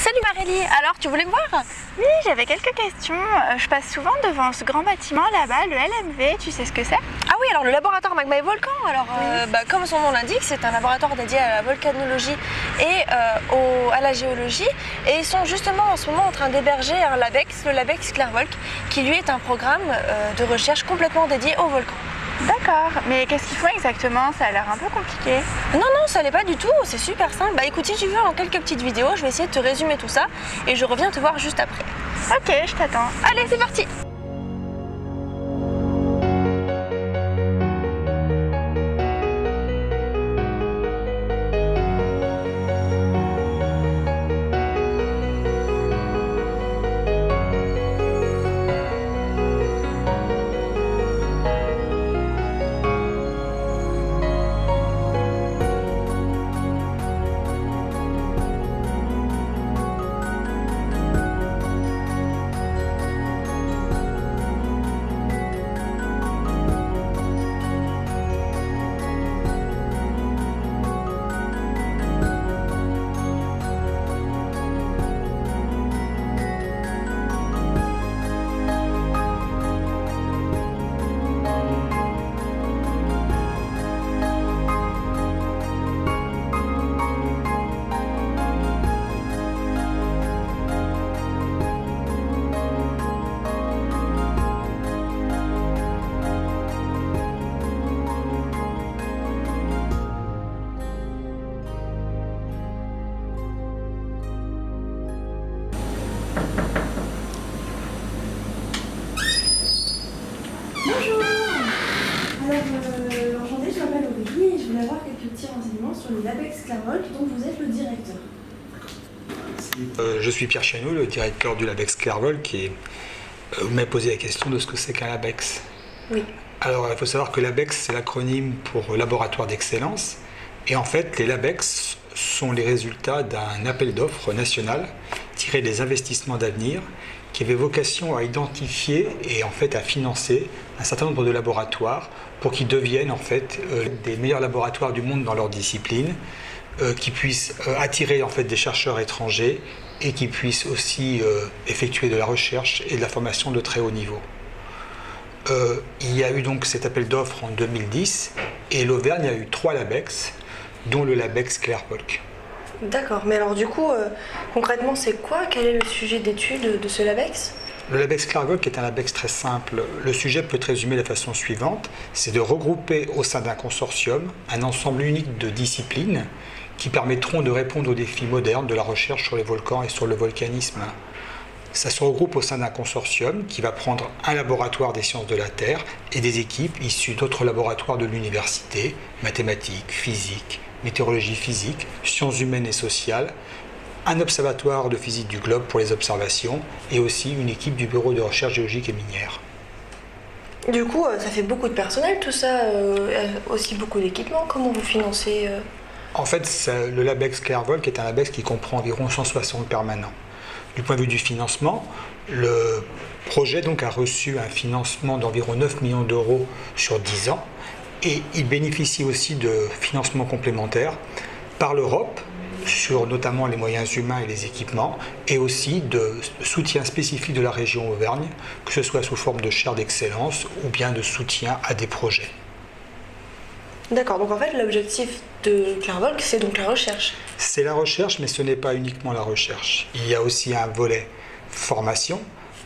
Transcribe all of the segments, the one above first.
Salut Marélie, alors tu voulais me voir? Oui, j'avais quelques questions. Je passe souvent devant ce grand bâtiment là-bas, le LMV, tu sais ce que c'est? Ah oui, alors le laboratoire Magma et Volcan, alors comme son nom l'indique, c'est un laboratoire dédié à la volcanologie et à la géologie. Et ils sont justement en ce moment en train d'héberger un LABEX, le LABEX Clairvolc, qui lui est un programme de recherche complètement dédié au volcan. D'accord, mais qu'est-ce qu'ils font exactement? Ça a l'air un peu compliqué. Non, ça l'est pas du tout, c'est super simple. Bah écoute, si tu veux, en quelques petites vidéos, je vais essayer de te résumer tout ça et je reviens te voir juste après. Ok, je t'attends. Allez, c'est parti! Bonjour. Alors, enchantée, je m'appelle Aurélie et je voulais avoir quelques petits renseignements sur le LABEX Clairvolc dont vous êtes le directeur. Je suis Pierre Chanou, le directeur du LABEX Clairvolc, et vous m'avez posé la question de ce que c'est qu'un LABEX. Oui. Alors, il faut savoir que LABEX, c'est l'acronyme pour Laboratoire d'Excellence, et en fait, les LABEX sont les résultats d'un appel d'offres national tiré des investissements d'avenir qui avait vocation à identifier et en fait à financer un certain nombre de laboratoires pour qu'ils deviennent en fait des meilleurs laboratoires du monde dans leur discipline, qui puissent attirer en fait des chercheurs étrangers et qui puissent aussi effectuer de la recherche et de la formation de très haut niveau. Il y a eu donc cet appel d'offres en 2010 et l'Auvergne a eu 3 LABEX, dont le LABEX Clairvolc. D'accord, mais alors du coup, concrètement, c'est quoi? Quel est le sujet d'étude de ce LABEX? Le LABEX Clairvolc est un LABEX très simple. Le sujet peut être résumé de la façon suivante, c'est de regrouper au sein d'un consortium un ensemble unique de disciplines qui permettront de répondre aux défis modernes de la recherche sur les volcans et sur le volcanisme. Ça se regroupe au sein d'un consortium qui va prendre un laboratoire des sciences de la Terre et des équipes issues d'autres laboratoires de l'université, mathématiques, physique, météorologie physique, sciences humaines et sociales, un observatoire de physique du globe pour les observations et aussi une équipe du bureau de recherche géologique et minière. Du coup, ça fait beaucoup de personnel tout ça, aussi beaucoup d'équipements. Comment vous financez En fait, le LABEX Clairvolc est un LABEX qui comprend environ 160 permanents. Du point de vue du financement, le projet donc a reçu un financement d'environ 9 millions d'euros sur 10 ans et il bénéficie aussi de financements complémentaires par l'Europe sur notamment les moyens humains et les équipements et aussi de soutien spécifique de la région Auvergne, que ce soit sous forme de chaire d'excellence ou bien de soutien à des projets. D'accord, donc en fait l'objectif de Clairvolc, c'est donc la recherche. C'est la recherche, mais ce n'est pas uniquement la recherche. Il y a aussi un volet formation.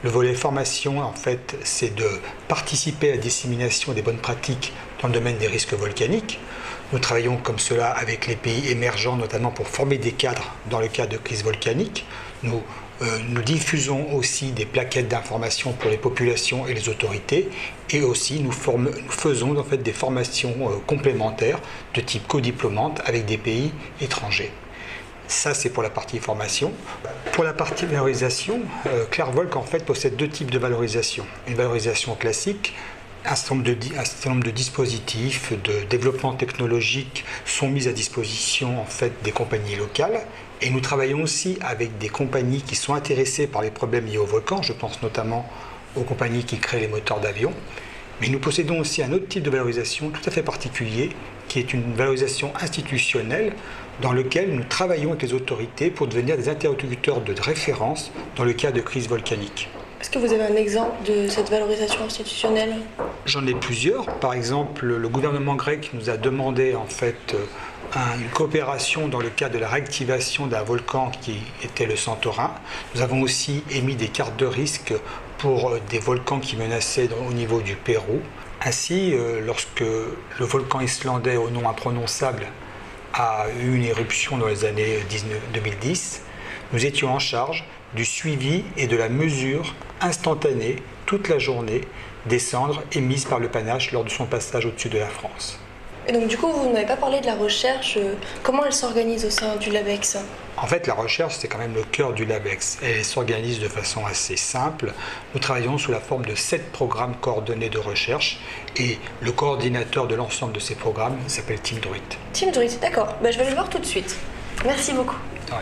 Le volet formation, en fait, c'est de participer à la dissémination des bonnes pratiques dans le domaine des risques volcaniques. Nous travaillons comme cela avec les pays émergents, notamment pour former des cadres dans le cas de crise volcanique. Nous diffusons aussi des plaquettes d'information pour les populations et les autorités et aussi nous faisons en fait des formations complémentaires de type codiplômante avec des pays étrangers. Ça, c'est pour la partie formation. Pour la partie valorisation, Clairvolc en fait possède 2 types de valorisation. Une valorisation classique. Un certain nombre de dispositifs de développement technologique sont mis à disposition en fait des compagnies locales et nous travaillons aussi avec des compagnies qui sont intéressées par les problèmes liés au volcan. Je pense notamment aux compagnies qui créent les moteurs d'avion. Mais nous possédons aussi un autre type de valorisation tout à fait particulier qui est une valorisation institutionnelle dans lequel nous travaillons avec les autorités pour devenir des interlocuteurs de référence dans le cas de crise volcanique. Est-ce que vous avez un exemple de cette valorisation institutionnelle? J'en ai plusieurs. Par exemple, le gouvernement grec nous a demandé en fait une coopération dans le cadre de la réactivation d'un volcan qui était le Santorin. Nous avons aussi émis des cartes de risque pour des volcans qui menaçaient au niveau du Pérou. Ainsi, lorsque le volcan islandais au nom imprononçable a eu une éruption dans les années 2010, nous étions en charge du suivi et de la mesure instantanée, toute la journée, des cendres émises par le panache lors de son passage au-dessus de la France. Et donc du coup, vous n'avez pas parlé de la recherche, comment elle s'organise au sein du LABEX? En fait, la recherche, c'est quand même le cœur du LABEX. Elle s'organise de façon assez simple. Nous travaillons sous la forme de 7 programmes coordonnés de recherche et le coordinateur de l'ensemble de ces programmes s'appelle Team Druid. Team Druid, d'accord. Je vais le voir tout de suite. Merci beaucoup. Ouais.